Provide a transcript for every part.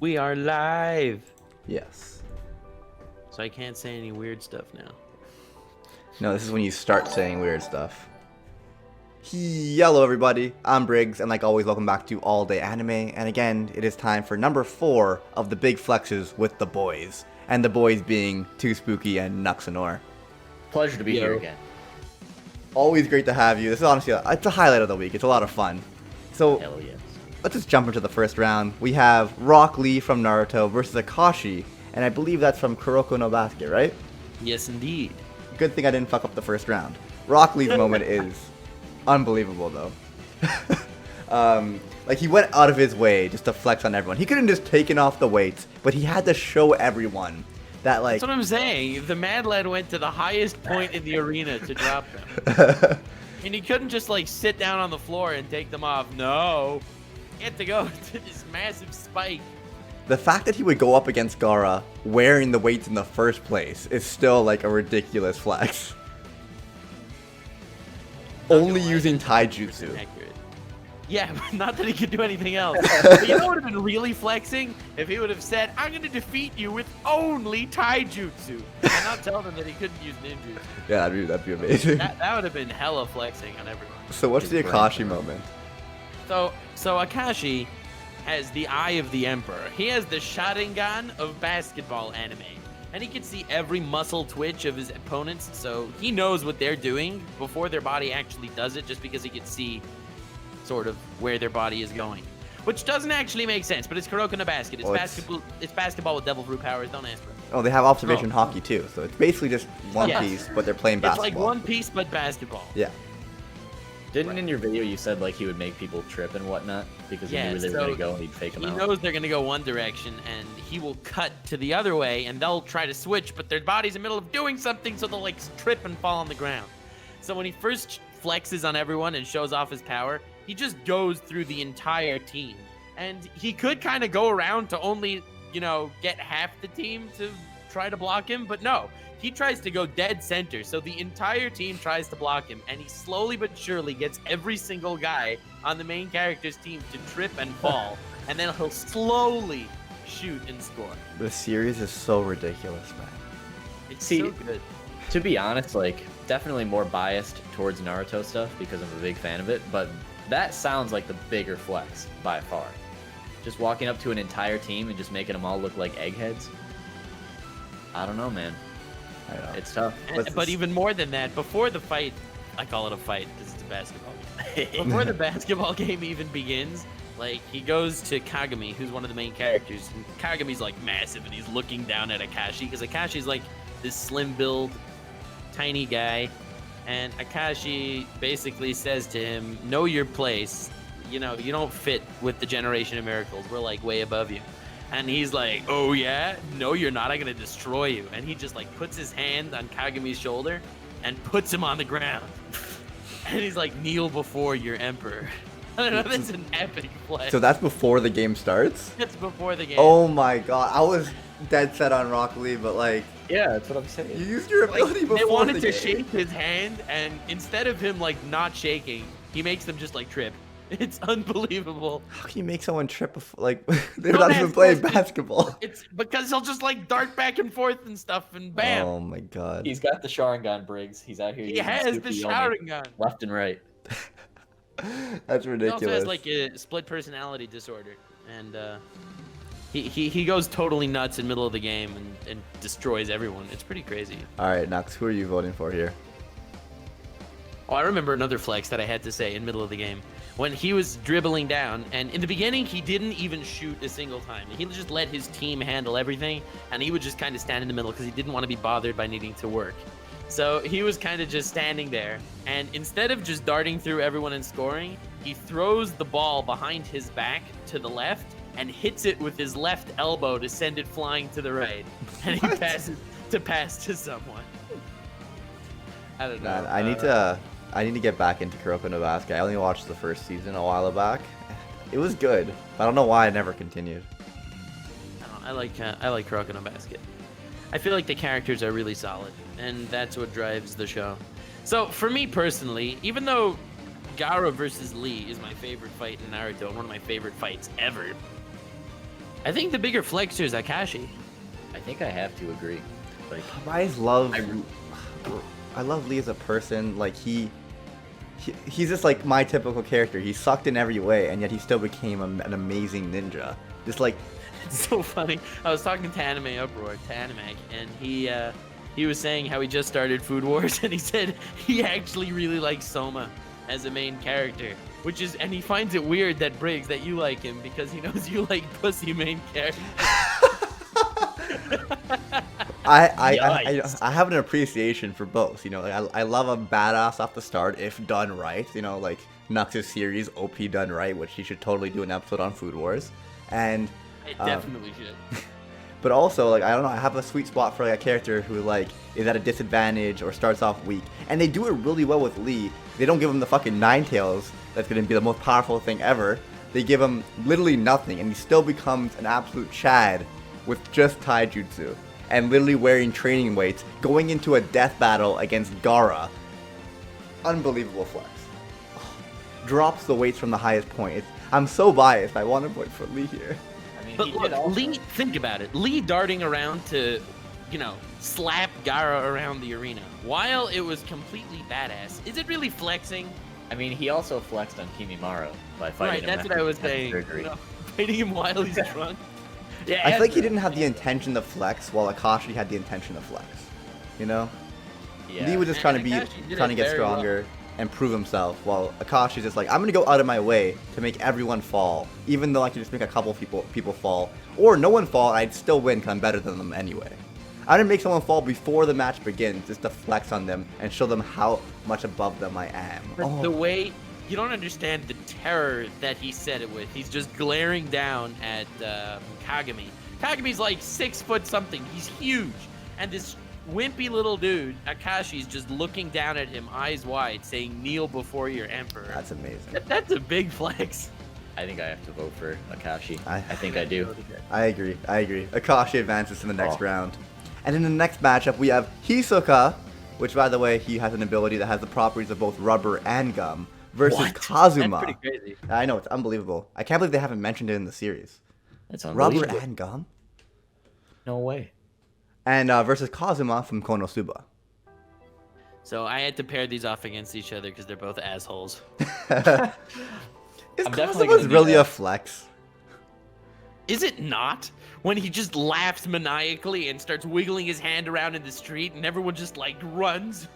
We are live. Yes. So I can't say any weird stuff now. No, this is when you start saying weird stuff. Hello everybody, I'm Briggs, and like always, welcome back to All Day Anime, and again, it is time for number 4 of the big flexes with the boys, and the boys being 2Spooky and Nux. Pleasure to be here again. Always great to have you. This is honestly, it's a highlight of the week. It's a lot of fun. So, Hell yes. let's just jump into the first round. We have Rock Lee from Naruto versus Akashi, and I believe that's from Kuroko no Basket, right? Yes, indeed. Good thing I didn't fuck up the first round. Rock Lee's moment is unbelievable, though. Like, he went out of his way just to flex on everyone. He couldn't just taken off the weights, but he had to show everyone that, like... That's what I'm saying. The Mad Lad went to the highest point in the arena to drop them. And he couldn't just, like, sit down on the floor and take them off. No. He had to go to this massive spike. The fact that he would go up against Gaara wearing the weights in the first place is still, like, a ridiculous flex. Only using taijutsu. Accurate. Yeah, but not that he could do anything else. But you know what would have been really flexing? If he would have said, I'm going to defeat you with only taijutsu. And not tell them that he couldn't use ninjutsu. Yeah, that'd be amazing. That would have been hella flexing on everyone. So what's the Akashi moment? So Akashi has the Eye of the Emperor. He has the Sharingan of basketball anime. And he can see every muscle twitch of his opponents, so he knows what they're doing before their body actually does it, just because he can see sort of where their body is going. Which doesn't actually make sense, but it's Kuroko no Basket. It's, it's basketball with devil fruit powers, don't ask for it. Oh, they have observation hockey too, so it's basically just one piece, but they're playing basketball. It's like One Piece, but basketball. Yeah. Didn't in your video you said like he would make people trip and whatnot because he knew where they were gonna go and he'd fake them out? He knows they're gonna go one direction and he will cut to the other way and they'll try to switch, but their body's in the middle of doing something, so they'll like trip and fall on the ground. So when he first flexes on everyone and shows off his power, he just goes through the entire team. And he could kind of go around to only, you know, get half the team to try to block him, but no. He tries to go dead center, so the entire team tries to block him, and he slowly but surely gets every single guy on the main character's team to trip and fall, and then he'll slowly shoot and score. The series is so ridiculous, man. It's so good. To be honest, like, definitely more biased towards Naruto stuff because I'm a big fan of it, but that sounds like the bigger flex by far. Just walking up to an entire team and just making them all look like eggheads. I don't know, man. I know. It's tough. But even more than that, before the fight, I call it a fight because it's a basketball game. Before the basketball game even begins, like, he goes to Kagami, who's one of the main characters, and Kagami's like massive and he's looking down at Akashi because Akashi's like this slim build, tiny guy, and Akashi basically says to him, know your place. You know, you don't fit with the Generation of Miracles. We're like way above you. And he's like, oh yeah? No, you're not. I'm going to destroy you. And he just like puts his hand on Kagami's shoulder and puts him on the ground. And he's like, kneel before your emperor. I don't know, that's an epic play. So that's before the game starts? That's before the game. Oh my god, I was dead set on Rock Lee, but like... Yeah, that's what I'm saying. You used your ability before they wanted the to game. shake his hand, and instead of him like not shaking, he makes them just like trip. It's unbelievable. How can you make someone trip before, like, they're not even playing basketball? It's because he'll just like dart back and forth and stuff, and bam. Oh my god. He's got the Sharingan, Briggs. He's out here. He has the Sharingan. Left and right. That's ridiculous. He also has like a split personality disorder, and he goes totally nuts in the middle of the game and destroys everyone. It's pretty crazy. Alright, Nux, who are you voting for here? Oh, I remember another flex that I had to say in the middle of the game. When he was dribbling down, and in the beginning, he didn't even shoot a single time. He just let his team handle everything, and he would just kind of stand in the middle because he didn't want to be bothered by needing to work. So he was kind of just standing there, and instead of just darting through everyone and scoring, he throws the ball behind his back to the left and hits it with his left elbow to send it flying to the right. And he passes to someone. I don't know. Man, I need to get back into Kuroko no Basket. I only watched the first season a while back. It was good, but I don't know why I never continued. I like Kuroko no Basket. I feel like the characters are really solid, and that's what drives the show. So for me personally, even though Gaara versus Lee is my favorite fight in Naruto, one of my favorite fights ever, I think the bigger flexer is Akashi. I think I have to agree. Like, I just love. I love Lee as a person. Like he's just like my typical character. He sucked in every way, and yet he still became an amazing ninja. Just like. It's so funny. I was talking to Anime Uproar, to Animac, and he was saying how he just started Food Wars, and he said he actually really likes Soma as a main character, and he finds it weird that Briggs, that you like him because he knows you like pussy main characters. I have an appreciation for both. You know, like I love a badass off the start if done right. You know, like Nux's series OP done right, which he should totally do an episode on Food Wars, and. It definitely should. But also, like, I don't know, I have a sweet spot for like a character who like is at a disadvantage or starts off weak, and they do it really well with Lee. They don't give him the fucking Nine Tails that's gonna be the most powerful thing ever. They give him literally nothing, and he still becomes an absolute Chad with just taijutsu and literally wearing training weights, going into a death battle against Gaara. Unbelievable flex. Drops the weights from the highest point. I'm so biased. I want to vote for Lee here. But look, Lee, think about it. Lee darting around to, slap Gaara around the arena. While it was completely badass, is it really flexing? I mean, he also flexed on Kimimaro by fighting him. Right, that's what I was saying. Fighting him while he's drunk. Yeah, I think he didn't have the intention to flex, while Akashi had the intention to flex. You know? Yeah. Lee was just trying to get stronger and prove himself, while Akashi's just like, I'm gonna go out of my way to make everyone fall, even though I can just make a couple people fall, or no one fall, and I'd still win because I'm better than them anyway. I'm gonna make someone fall before the match begins, just to flex on them and show them how much above them I am. But the way, you don't understand the terror that he said it with. He's just glaring down at Kagami. Kagami's like 6 foot something. He's huge, and this wimpy little dude, Akashi's just looking down at him, eyes wide, saying, "Kneel before your emperor." That's amazing. That's a big flex. I think I have to vote for Akashi. I think I do. I agree. Akashi advances to the next round. And in the next matchup, we have Hisoka, which, by the way, he has an ability that has the properties of both rubber and gum, versus Kazuma. That's pretty crazy. I know, it's unbelievable. I can't believe they haven't mentioned it in the series. That's unbelievable. Rubber and gum? No way. And versus Kazuma from Konosuba. So I had to pair these off against each other because they're both assholes. Is Kazuma's really a flex? Is it not? When he just laughs maniacally and starts wiggling his hand around in the street and everyone just like runs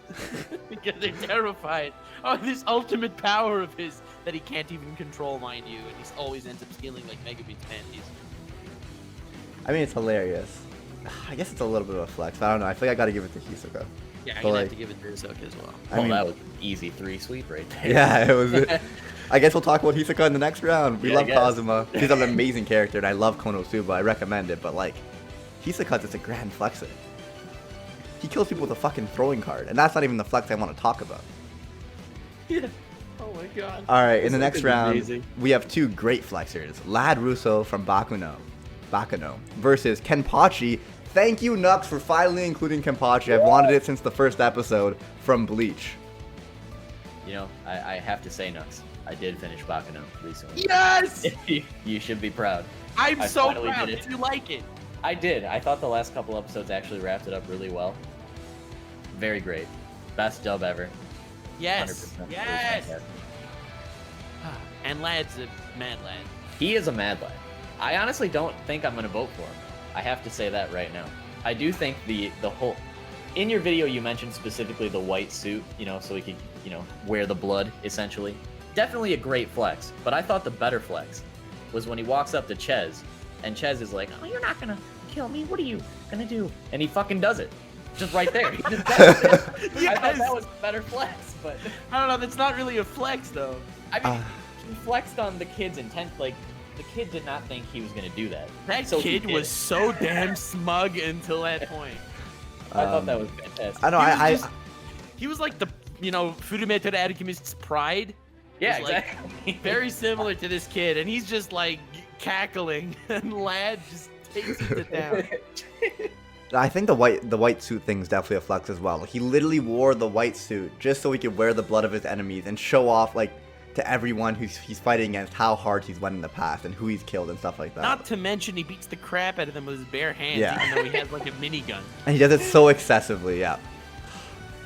because they're terrified. Oh, this ultimate power of his that he can't even control, mind you, and he always ends up stealing like Megabeat's panties. I mean, it's hilarious. I guess it's a little bit of a flex. But I don't know. I feel like I gotta give it to Hisoka. Yeah, I'm gonna have to give it to Hisoka as well. I mean, that was an easy 3 sweep right there. Yeah, it was. I guess we'll talk about Hisoka in the next round. We love Kazuma. He's an amazing character, and I love Konosuba. I recommend it, but like, Hisoka's just a grand flexer. He kills people with a fucking throwing card, and that's not even the flex I want to talk about. Yeah. Oh my god. All right, in the next round, we have 2 great flexers. Lad Russo from Bakuno versus Kenpachi. Thank you, Nux, for finally including Kenpachi. I've wanted it since the first episode from Bleach. You know, I have to say, Nux, I did finish Bakuno recently. Yes! You should be proud. I'm so proud that you like it. I did. I thought the last couple episodes actually wrapped it up really well. Very great. Best dub ever. Yes. 100%. Yes. And Lad's a mad lad. He is a mad lad. I honestly don't think I'm going to vote for him. I have to say that right now. I do think the whole... In your video, you mentioned specifically the white suit, so he could, wear the blood, essentially. Definitely a great flex, but I thought the better flex was when he walks up to Ches, and Ches is like, "Oh, you're not going to kill me? What are you going to do?" And he fucking does it. Just right there. He just does it. Yes. I thought that was a better flex, but... I don't know, that's not really a flex, though. I mean, he flexed on the kid's intent, like... The kid did not think he was going to do that. That kid was so damn smug until that point. I thought that was fantastic. I know, he was like the, Furumeto the Alchemist's pride. Yeah, exactly. Like, very similar to this kid, and he's just like cackling, and Lad just takes it down. I think the white suit thing is definitely a flex as well. Like, he literally wore the white suit just so he could wear the blood of his enemies and show off, like, to to everyone he's fighting against how hard he's won in the past and who he's killed and stuff like that. Not to mention he beats the crap out of them with his bare hands, Yeah. even though he has like a minigun. And he does it so excessively, yeah.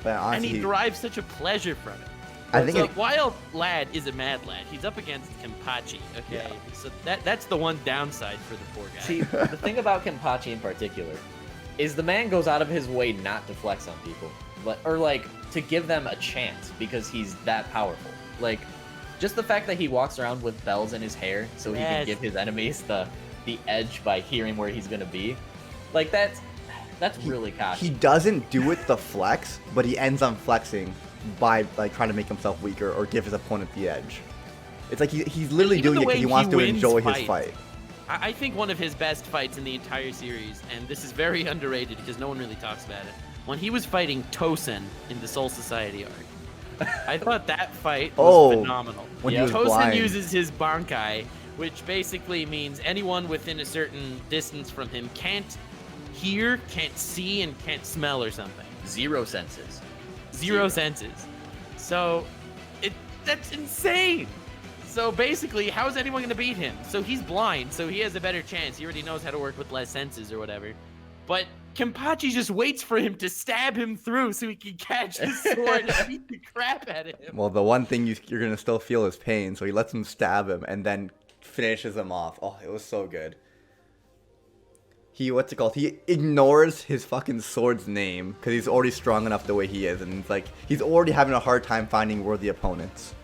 But honestly, And he derives such a pleasure from it. I think So it, while Lad is a mad lad, he's up against Kenpachi, okay? So that's the one downside for the poor guy. See, the thing about Kenpachi in particular is the man goes out of his way not to flex on people, or like to give them a chance because he's that powerful. Like, just the fact that he walks around with bells in his hair so he can give his enemies the edge by hearing where he's gonna be. Like that's really cocky. he doesn't do it the flex, but he ends on flexing by like trying to make himself weaker or give his opponent the edge. It's like he's literally Even doing the it because way he wants to wins enjoy his fights. fight. I think one of his best fights in the entire series, and this is very underrated because no one really talks about it, when he was fighting Tosen in the Soul Society arc. I thought that fight was phenomenal. When he was Tosen blind. uses his Bankai, which basically means anyone within a certain distance from him can't hear, can't see, and can't smell or something. Zero senses. Zero senses. So, that's insane. So basically, how is anyone going to beat him? So he's blind, so he has a better chance. He already knows how to work with less senses or whatever. But Kenpachi just waits for him to stab him through so he can catch his sword and beat the crap out of him. Well, the one thing you're gonna still feel is pain, so he lets him stab him and then finishes him off. Oh, it was so good. He He ignores his fucking sword's name because he's already strong enough the way he is, and it's like he's already having a hard time finding worthy opponents.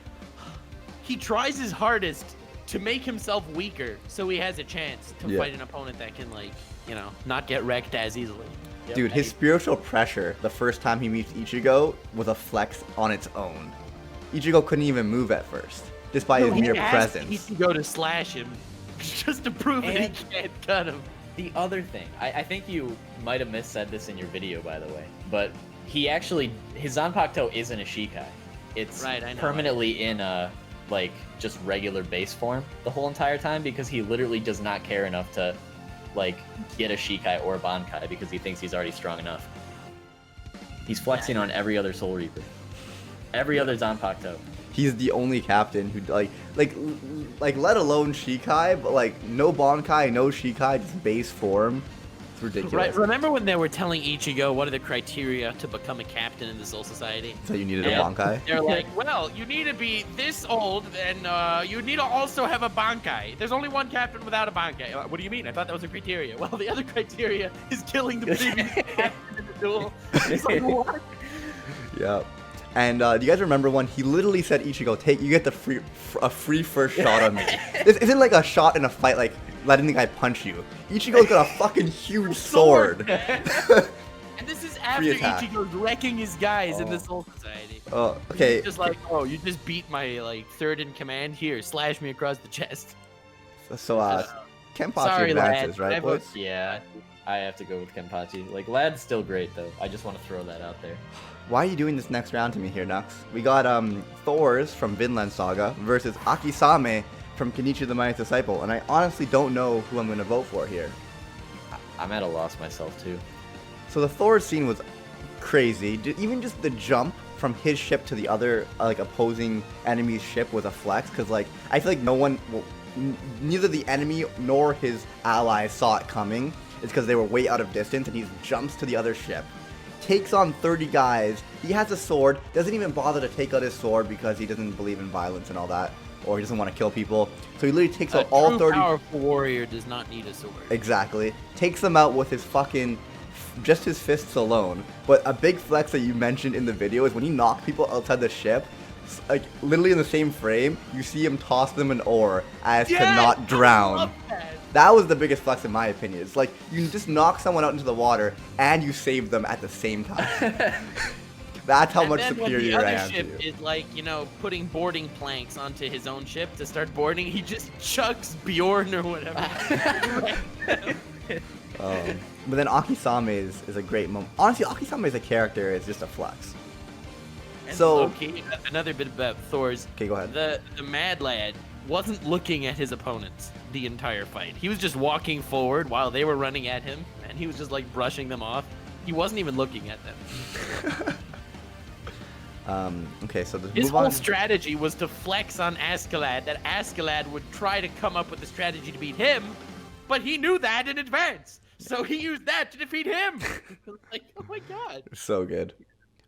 He tries his hardest to make himself weaker so he has a chance to fight an opponent that can, like, you know, not get wrecked as easily. Dude, his spiritual pressure the first time he meets Ichigo was a flex on its own. Ichigo couldn't even move at first, just by his mere presence. Ichigo to slash him just to prove that he can't cut him. The other thing, I think you might have missaid this in your video, by the way, but he actually, his Zanpakuto isn't a Shikai. It's permanently in a, like, just regular base form the whole entire time because he literally does not care enough to, like, get a Shikai or a Bankai because he thinks he's already strong enough. He's flexing on every other Soul Reaper. Every other Zanpakuto. He's the only captain who like let alone Shikai, but like no Bankai, no Shikai, just base form. It's ridiculous. Right. Remember when they were telling Ichigo what are the criteria to become a captain in the Soul Society? So you needed a Bankai? They're like, well, you need to be this old, and you need to also have a Bankai. There's only one captain without a Bankai. What do you mean? I thought that was a criteria. Well, the other criteria is killing the previous captain in the duel. It's like, what? Yeah. And do you guys remember when he literally said, Ichigo, you get the free first shot on me. This isn't like a shot in a fight, like letting the guy punch you. Ichigo's got a fucking huge sword. And this is after Ichigo's wrecking his guys in the Soul Society. Oh, okay. He's just like, oh, you just beat my like third in command. Here, slash me across the chest. So Kenpachi advances, right, boys? Yeah, I have to go with Kenpachi. Like, Lad's still great though. I just want to throw that out there. Why are you doing this next round to me here, Nux? We got Thors from Vinland Saga versus Aki Sama from Kenichi the Mighty Disciple, and I honestly don't know who I'm going to vote for here. I'm at a loss myself too. So the Thors scene was crazy. Even just the jump from his ship to the other like opposing enemy's ship was a flex, because like I feel like neither the enemy nor his allies saw it coming. It's because they were way out of distance, and he jumps to the other ship. Takes on 30 guys. He has a sword. Doesn't even bother to take out his sword because he doesn't believe in violence and all that, or he doesn't want to kill people. So he literally takes out all 30. A powerful warrior does not need a sword. Exactly. Takes them out with his fucking just his fists alone. But a big flex that you mentioned in the video is when he knocked people outside the ship. Like literally in the same frame, you see him toss them an oar as to not drown. That was the biggest flex in my opinion. It's like you just knock someone out into the water and you save them at the same time. That's how much superior I am to you. The other ship is like, you know, putting boarding planks onto his own ship to start boarding. He just chucks Bjorn or whatever. But then Aki Sama is a great moment. Honestly, Aki Sama as a character is just a flex. And so okay, another bit about Thors. Okay, go ahead. The mad lad wasn't looking at his opponents the entire fight. He was just walking forward while they were running at him, and he was just like brushing them off. He wasn't even looking at them. Okay, so let's His move whole on. strategy was to flex on Askeladd, that Askeladd would try to come up with a strategy to beat him, but he knew that in advance. So he used that to defeat him. Like, oh my god. So good.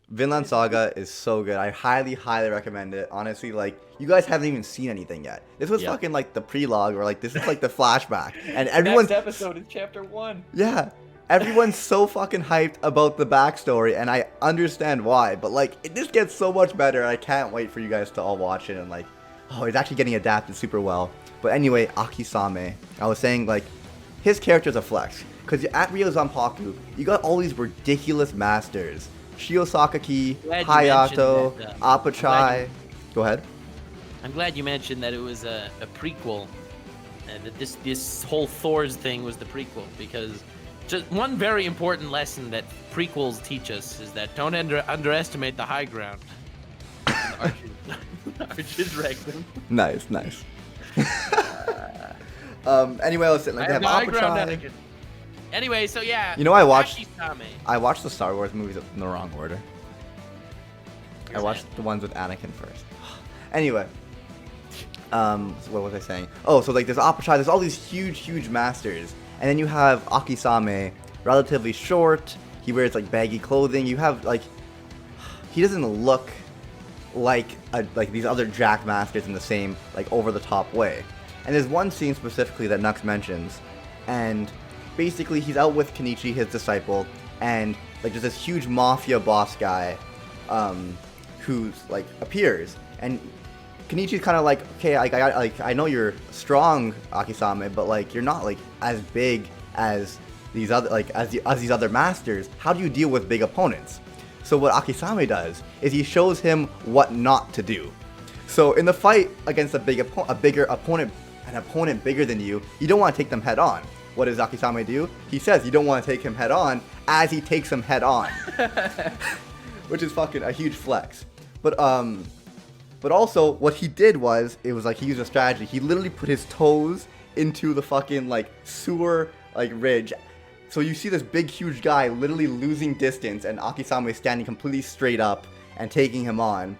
Vinland Saga is so good. I highly, highly recommend it. Honestly, like, you guys haven't even seen anything yet. This was fucking like the prelogue, or like this is like the flashback, and everyone's Next episode is chapter 1. yeah. Everyone's so fucking hyped about the backstory, and I understand why, but like, it just gets so much better. I can't wait for you guys to all watch it, and like, oh, it's actually getting adapted super well. But anyway, Aki Sama, I was saying, like, his character's a flex, because at Ryo Zanpaku, you got all these ridiculous masters. Shiosakaki, Glad you Hayato, mentioned that, Apachai. Go ahead. I'm glad you mentioned that it was a prequel, that this whole Thors thing was the prequel, because just one very important lesson that prequels teach us is that don't underestimate the high ground. And archers wreck them. Nice. Anyway, listen, like, they have the high ground Apachai. etiquette. Anyway, so yeah. You know, I watched Aki Sama. the Star Wars movies in the wrong order. I watched the ones with Anakin first. Anyway, so what was I saying? Oh, so like there's Apachai, there's all these huge masters, and then you have Aki Sama, relatively short. He wears like baggy clothing. You have like, he doesn't look like these other Jack masters in the same like over the top way. And there's one scene specifically that Nux mentions, and basically he's out with Kenichi, his disciple, and like there's this huge mafia boss guy who's like appears, and Kenichi's kind of like, okay, I know you're strong, Aki Sama, but like you're not like as big as these other as these other masters. How do you deal with big opponents? So what Aki Sama does is he shows him what not to do. So in the fight against a bigger opponent, an opponent bigger than you, you don't want to take them head on. What does Aki Sama do? He says you don't want to take him head on as he takes him head on, which is fucking a huge flex. But also what he did was, it was like he used a strategy. He literally put his toes into the fucking like sewer like ridge. So you see this big huge guy literally losing distance, and Aki Sama is standing completely straight up and taking him on.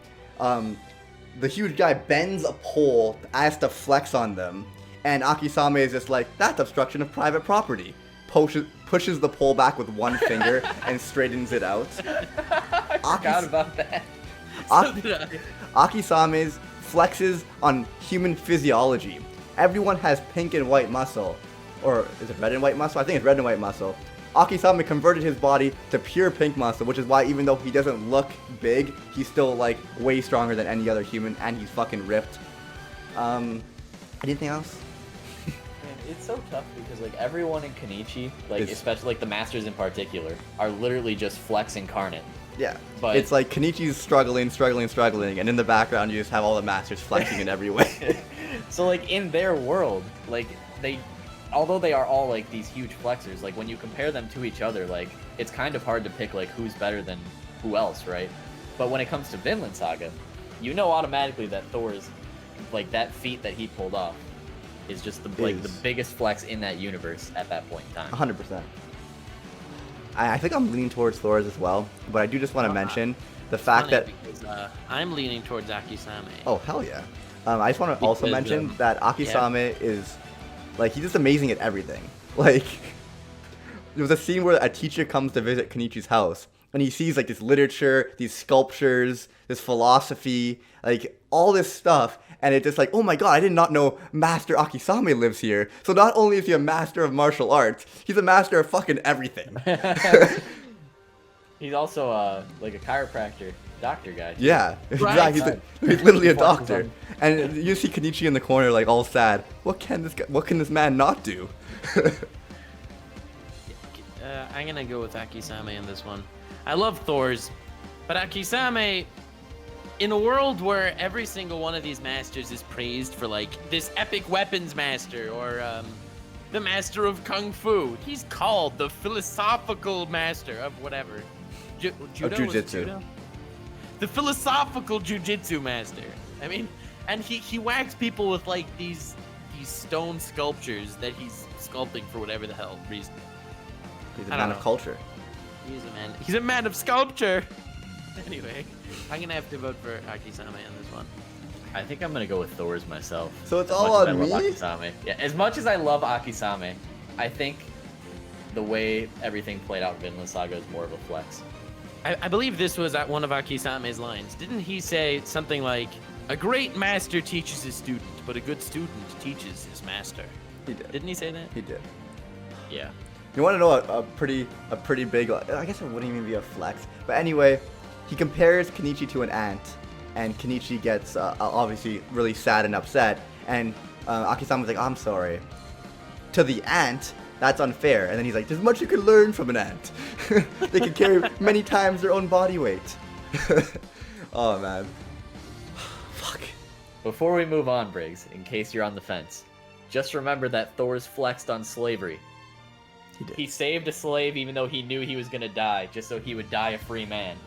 The huge guy bends a pole as to flex on them, and Aki Sama is just like, that's obstruction of private property. Pushes the pole back with one finger and straightens it out. I forgot about that. Aki Sama's flexes on human physiology. Everyone has pink and white muscle. Or is it red and white muscle? I think it's red and white muscle. Aki Sama converted his body to pure pink muscle, which is why even though he doesn't look big, he's still like way stronger than any other human, and he's fucking ripped. Anything else? Man, it's so tough because like everyone in Kenichi, like especially like the masters in particular, are literally just flex incarnate. Yeah, but it's like Kenichi's struggling, and in the background you just have all the masters flexing in every way. So like in their world, like although they are all like these huge flexors, like when you compare them to each other, like it's kind of hard to pick like who's better than who else, right? But when it comes to Vinland Saga, you know automatically that Thors, like that feat that he pulled off, is just the biggest flex in that universe at that point in time. 100%. I think I'm leaning towards Thors as well, but I do just want to mention the fact that because, I'm leaning towards Aki Sama. Oh hell yeah! I just want to also mention that Aki Sama is like, he's just amazing at everything. Like, there was a scene where a teacher comes to visit Kenichi's house, and he sees like this literature, these sculptures, this philosophy, like all this stuff, and it's just like, oh my god, I did not know Master Aki Sama lives here. So not only is he a master of martial arts, he's a master of fucking everything. He's also like a chiropractor, doctor guy. Too. Yeah, right. Exactly. He's literally a doctor. And you see Kenichi in the corner, like all sad. What can this man not do? I'm gonna go with Aki Sama in this one. I love Thors, but Aki Sama, in a world where every single one of these masters is praised for like this epic weapons master or the master of kung fu, he's called the philosophical master of whatever. Judo? Jujitsu. The philosophical jujitsu master. I mean, and he whacks people with like these stone sculptures that he's sculpting for whatever the hell reason. He's a man of culture. He's a man of sculpture. Anyway, I'm gonna have to vote for Aki Sama on this one. I think I'm gonna go with Thors myself. So it's As all much as on I love me? Akisame. Yeah, as much as I love Akisame, I think the way everything played out in Vinland Saga is more of a flex. I believe this was at one of Aki Sama's lines. Didn't he say something like, "A great master teaches his student, but a good student teaches his master"? He did. Didn't he say that? He did. Yeah. You want to know a pretty big, I guess it wouldn't even be a flex, but anyway, he compares Kenichi to an ant, and Kenichi gets obviously really sad and upset, and Akisama's like, I'm sorry. To the ant, that's unfair, and then he's like, there's much you can learn from an ant. They can carry many times their own body weight. Oh man. Fuck. Before we move on, Briggs, in case you're on the fence, just remember that Thors flexed on slavery. He did. He saved a slave even though he knew he was gonna die, just so he would die a free man.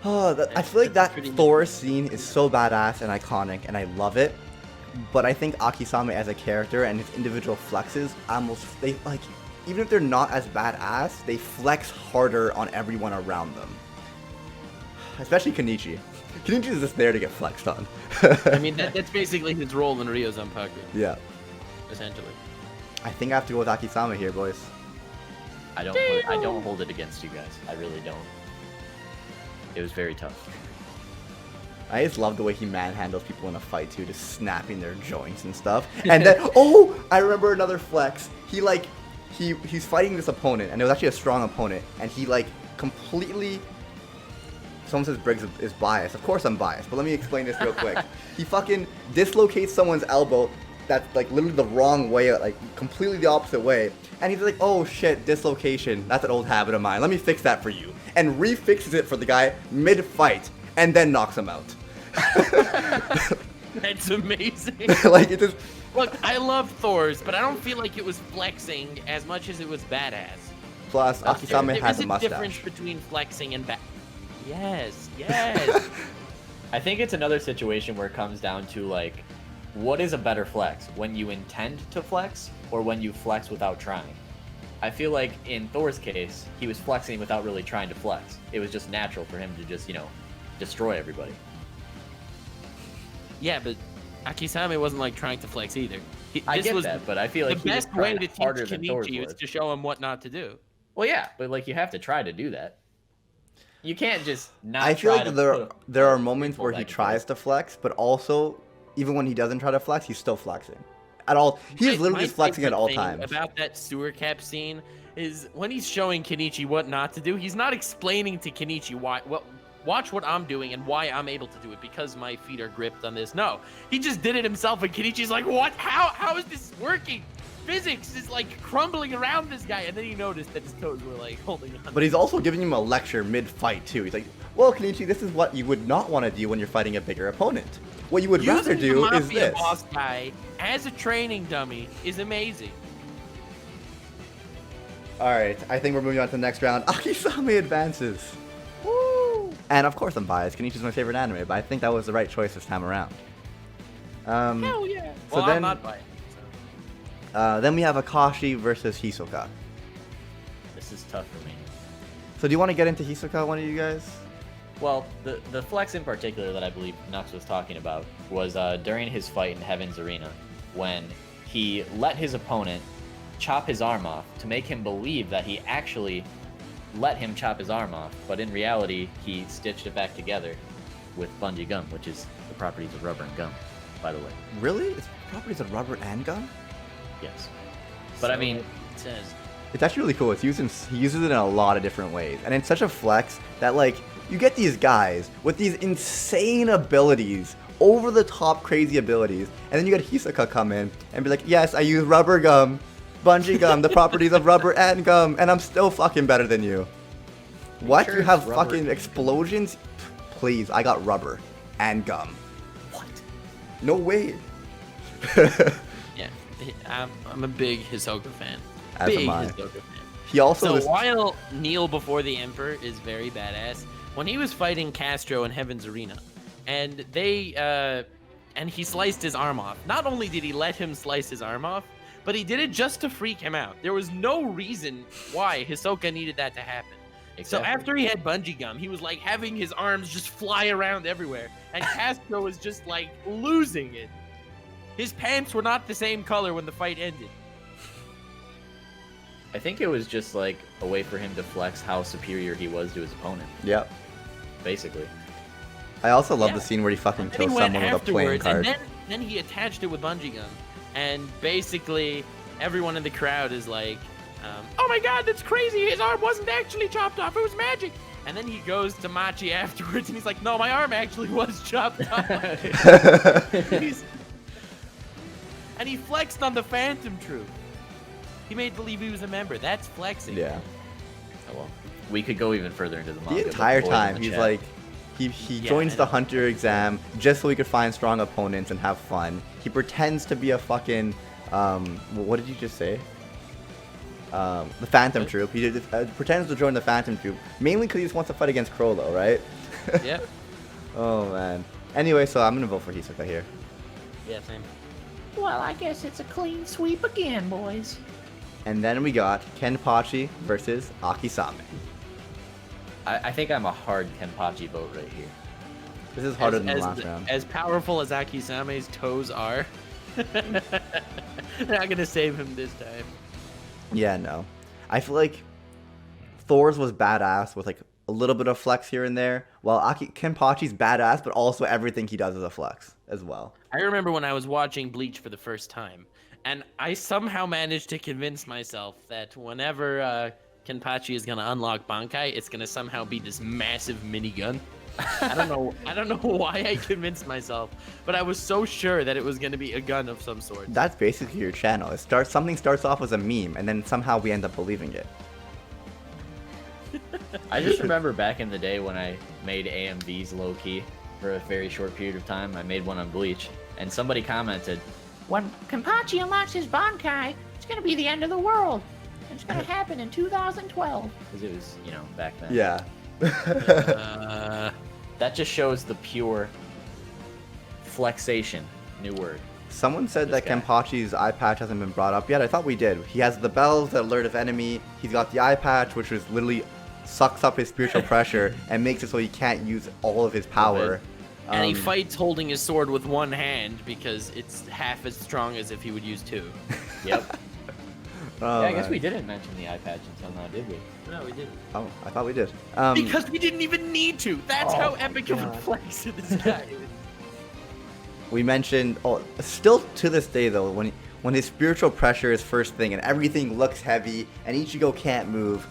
Oh, I feel like that Pretty neat. Thor scene is so badass and iconic, and I love it. But I think Akisame as a character and his individual flexes, they like, even if they're not as badass, they flex harder on everyone around them. Especially Kenichi. Kenichi is just there to get flexed on. I mean, that's basically his role in Ryo Zanpaku, Yeah. essentially. I think I have to go with Akisame here, boys. I don't hold it against you guys. I really don't. It was very tough. I just love the way he manhandles people in a fight too, just snapping their joints and stuff. And then, oh, I remember another flex. He's fighting this opponent, and it was actually a strong opponent, and he like completely. Someone says Briggs is biased. Of course I'm biased, but let me explain this real quick. He fucking dislocates someone's elbow. That's like literally the wrong way, like completely the opposite way. And he's like, oh shit, dislocation. That's an old habit of mine. Let me fix that for you. And refixes it for the guy mid-fight, and then knocks him out. That's amazing. Like it just. Look, I love Thors, but I don't feel like it was flexing as much as it was badass. Plus, Akisame There has is a a difference mustache. between flexing and Yes, yes. I think it's another situation where it comes down to like, what is a better flex? When you intend to flex, or when you flex without trying? I feel like in Thor's case, he was flexing without really trying to flex. It was just natural for him to just, destroy everybody. Yeah, but Akisame wasn't like trying to flex either. I get that, but I feel like the he was best way trying to teach harder than Thors Kenichi was. was to show him what not to do. Well, yeah, but like you have to try to do that. You can't just not. I feel try like to there are moments pull where back he and tries forth. to flex, but also, even when he doesn't try to flex, he's still flexing. At all, he is literally My just flexing at favorite all thing times. About that sewer cap scene is when he's showing Kenichi what not to do, he's not explaining to Kenichi why. Well, watch what I'm doing and why I'm able to do it because my feet are gripped on this. No, he just did it himself, and Kenichi's like, "What? How is this working? Physics is like crumbling around this guy." And then he noticed that his toes were like holding on. But he's also giving him a lecture mid-fight too. He's like, "Well, Kenichi, this is what you would not want to do when you're fighting a bigger opponent. What you would rather Using do the is Mafia this." boss guy as a training dummy is amazing. All right, I think we're moving on to the next round. Akisame advances. Woo! And of course I'm biased. Kenichi's my favorite anime, but I think that was the right choice this time around. Hell yeah. So Well, then- I'm not biased. Then we have Akashi versus Hisoka. This is tough for me. So do you want to get into Hisoka, one of you guys? Well, the flex in particular that I believe Nux was talking about was during his fight in Heaven's Arena, when he let his opponent chop his arm off to make him believe that he actually let him chop his arm off, but in reality, he stitched it back together with bungee gum, which is the properties of rubber and gum, by the way. Really? It's properties of rubber and gum? Yes. But I mean, it says It's actually really cool. He uses it in a lot of different ways, and it's such a flex that like you get these guys with these insane abilities, over the top crazy abilities, and then you get Hisoka come in and be like, "Yes, I use rubber gum, bungee gum, the properties of rubber and gum, and I'm still fucking better than you." What? sure You have it's rubber fucking and- explosions? Please, I got rubber and gum. what? No way. yeah. I'm a big Hisoka fan. As big am I. Hisoka fan. He also So is- while Kneel Before the Emperor is very badass, when he was fighting Castro in Heaven's Arena, and he sliced his arm off. Not only did he let him slice his arm off, but he did it just to freak him out. There was no reason why Hisoka needed that to happen. So Exactly. after he had bungee gum, he was like having his arms just fly around everywhere, and Castro was just like losing it. His pants were not the same color when the fight ended. I think it was just like a way for him to flex how superior he was to his opponent, Yep. basically. I also love Yeah. the scene where he fucking And then kills he went someone with a playing afterwards, card. and then he attached it with bungee gum, and basically everyone in the crowd is like, "Oh my God, that's crazy! His arm wasn't actually chopped off; it was magic." And then he goes to Machi afterwards, and he's like, "No, my arm actually was chopped off." And he flexed on the Phantom Troop. He made believe he was a member. That's flexing. Yeah. Oh well. We could go even further into the manga. The but entire boys in time, the he's chat- like, he Yeah, joins I the know. hunter exam just so he could find strong opponents and have fun. He pretends to be a fucking, what did you just say? The Phantom Troop. He pretends to join the Phantom Troop, mainly because he just wants to fight against Crollo, right? Yep. Oh, man. Anyway, so I'm going to vote for Hisoka here. Yeah, same. Well, I guess it's a clean sweep again, boys. And then we got Kenpachi versus Aki Sama. I think I'm a hard Kenpachi vote right here. This is harder than the last as, round. as powerful as Akisame's toes are, they're not gonna save him this time. Yeah, no. I feel like Thors was badass with like a little bit of flex here and there, while Kenpachi's badass, but also everything he does is a flex as well. I remember when I was watching Bleach for the first time, and I somehow managed to convince myself that whenever Kenpachi is gonna unlock Bankai, it's gonna somehow be this massive minigun. I don't know why I convinced myself, but I was so sure that it was gonna be a gun of some sort. That's basically your channel. Something starts off as a meme, and then somehow we end up believing it. I just remember back in the day when I made AMVs low key for a very short period of time. I made one on Bleach, and somebody commented, When Kenpachi unlocks his Bankai, it's gonna be the end of the world. It's gonna happen in 2012. because it was, you know, back then. Yeah. That just shows the pure flexation. New word. Someone said This that guy. Kenpachi's eye patch hasn't been brought up yet. I thought we did. He has the bells that alert of enemy. He's got the eye patch, which is literally sucks up his spiritual pressure and makes it so he can't use all of his power. And he Um, fights holding his sword with one hand because it's half as strong as if he would use two. Yep. oh, Yeah, I guess man. we didn't mention the eye patch until now, did we? No, we didn't. Oh, I thought we did. Because we didn't even need to. That's Oh how my epic of a God. flex this guy is. We mentioned, still to this day though, when his spiritual pressure is first thing and everything looks heavy and Ichigo can't move,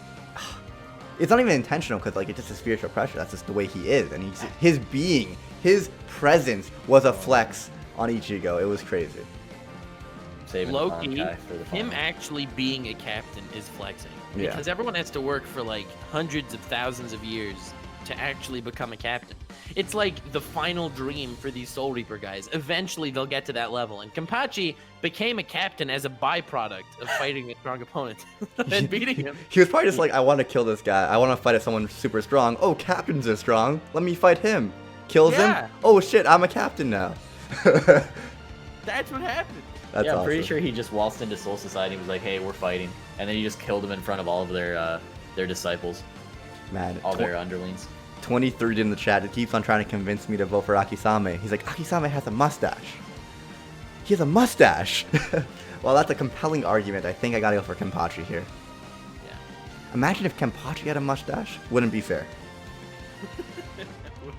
it's not even intentional because like it's just a spiritual pressure. That's just the way he is, and his being, his presence was a flex on Ichigo. It was crazy. Saving the Loki, Bankai for the him final. actually being a captain is flexing. Yeah. Because everyone has to work for like hundreds of thousands of years to actually become a captain. It's like the final dream for these Soul Reaper guys. Eventually they'll get to that level. And Kenpachi became a captain as a byproduct of fighting a strong opponent and beating him. He was probably just like, I want to kill this guy. I want to fight someone super strong. Oh, captains are strong. Let me fight him. Kills Yeah. him. Oh shit, I'm a captain now. That's what happened. That's Yeah, I'm pretty awesome. sure he just waltzed into Soul Society and was like, hey, we're fighting. And then he just killed him in front of all of their disciples, Man, all their underlings. 23 in the chat. It keeps on trying to convince me to vote for Akisame. He's like, Akisame has a mustache. He has a mustache. Well, that's a compelling argument. I think I gotta go for Kenpachi here. Yeah. Imagine if Kenpachi had a mustache. Wouldn't be fair.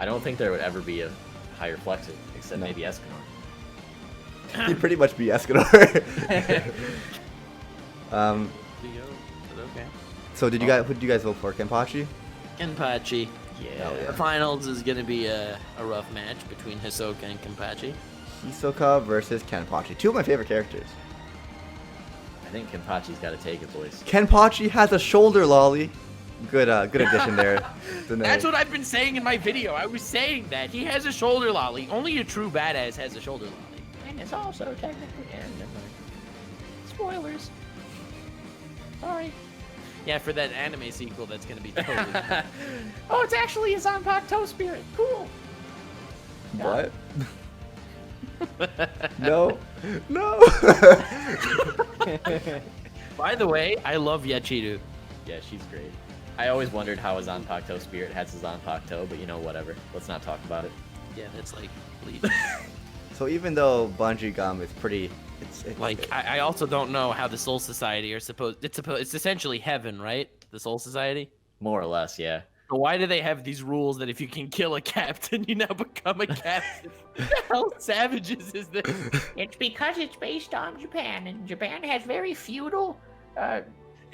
I don't think there would ever be a higher flexer, except No. maybe Escanor. He'd pretty much be Escanor. Okay. So did you guys? Who did you guys vote for? Kenpachi? Kenpachi. Hell yeah. The finals is going to be a rough match between Hisoka and Kenpachi. Hisoka versus Kenpachi. Two of my favorite characters. I think Kenpachi's got to take it, boys. Kenpachi has a shoulder lolly. Good addition there. to That's name. what I've been saying in my video. I was saying that. He has a shoulder lolly. Only a true badass has a shoulder lolly. And it's also technically spoilers. Sorry. Yeah, for that anime sequel that's going to be totally... Oh, it's actually a Zanpakuto toe spirit. Cool. What? No. No. By the way, I love Yachiru. Yeah, she's great. I always wondered how a Zanpakuto spirit has a Zanpakuto, but you know, whatever. Let's not talk about it. Yeah, that's like bleach. So even though Bungee Gum is pretty, it's Like I also don't know how the Soul Society are supposed. It's essentially heaven, right? The Soul Society. More or less, yeah. So why do they have these rules that if you can kill a captain, you now become a captain? How savages is this? It's because it's based on Japan, and Japan has very feudal.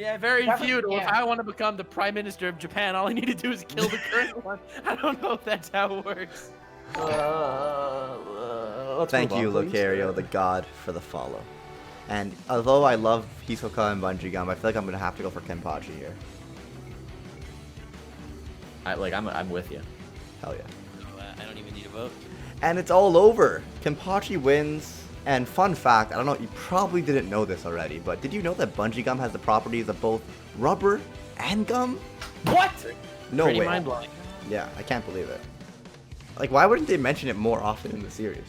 Yeah, very feudal. If Yeah. I want to become the prime minister of Japan, all I need to do is kill the current one. I don't know if that's how it works. Let's Thank move you, on, please. Lucario, the god, for the follow. And although I love Hisoka and Bungee Gum, I feel like I'm gonna have to go for Kenpachi here. I'm with you. Hell yeah. So, I don't even need a vote. And it's all over. Kenpachi wins. And fun fact, I don't know, you probably didn't know this already, but did you know that Bungee Gum has the properties of both rubber and gum? What? No Pretty way. mind-blowing. Yeah, I can't believe it. Like, why wouldn't they mention it more often in the series?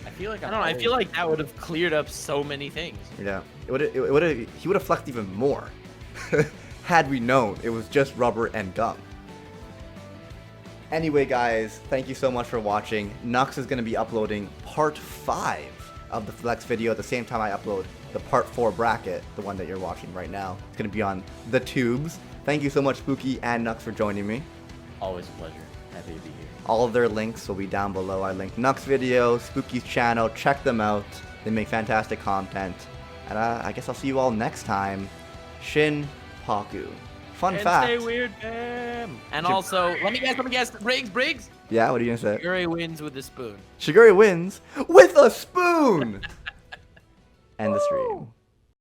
I feel like I don't know. I feel like that would have cleared up so many things. Yeah, he would have flexed even more had we known it was just rubber and gum. Anyway, guys, thank you so much for watching. Nux is going to be uploading part 5 of the flex video at the same time I upload the part 4 bracket, the one that you're watching right now. It's going to be on the tubes. Thank you so much, Spooky and Nux, for joining me. Always a pleasure. Happy to be here. All of their links will be down below. I linked Nux video, Spooky's channel. Check them out. They make fantastic content. And I guess I'll see you all next time. Shin Paku. Fun And fact. stay weird, bam. And also, let me guess. Briggs. Yeah, what are you gonna say? Yuri wins with a spoon. Shiguri wins with a spoon. End the stream.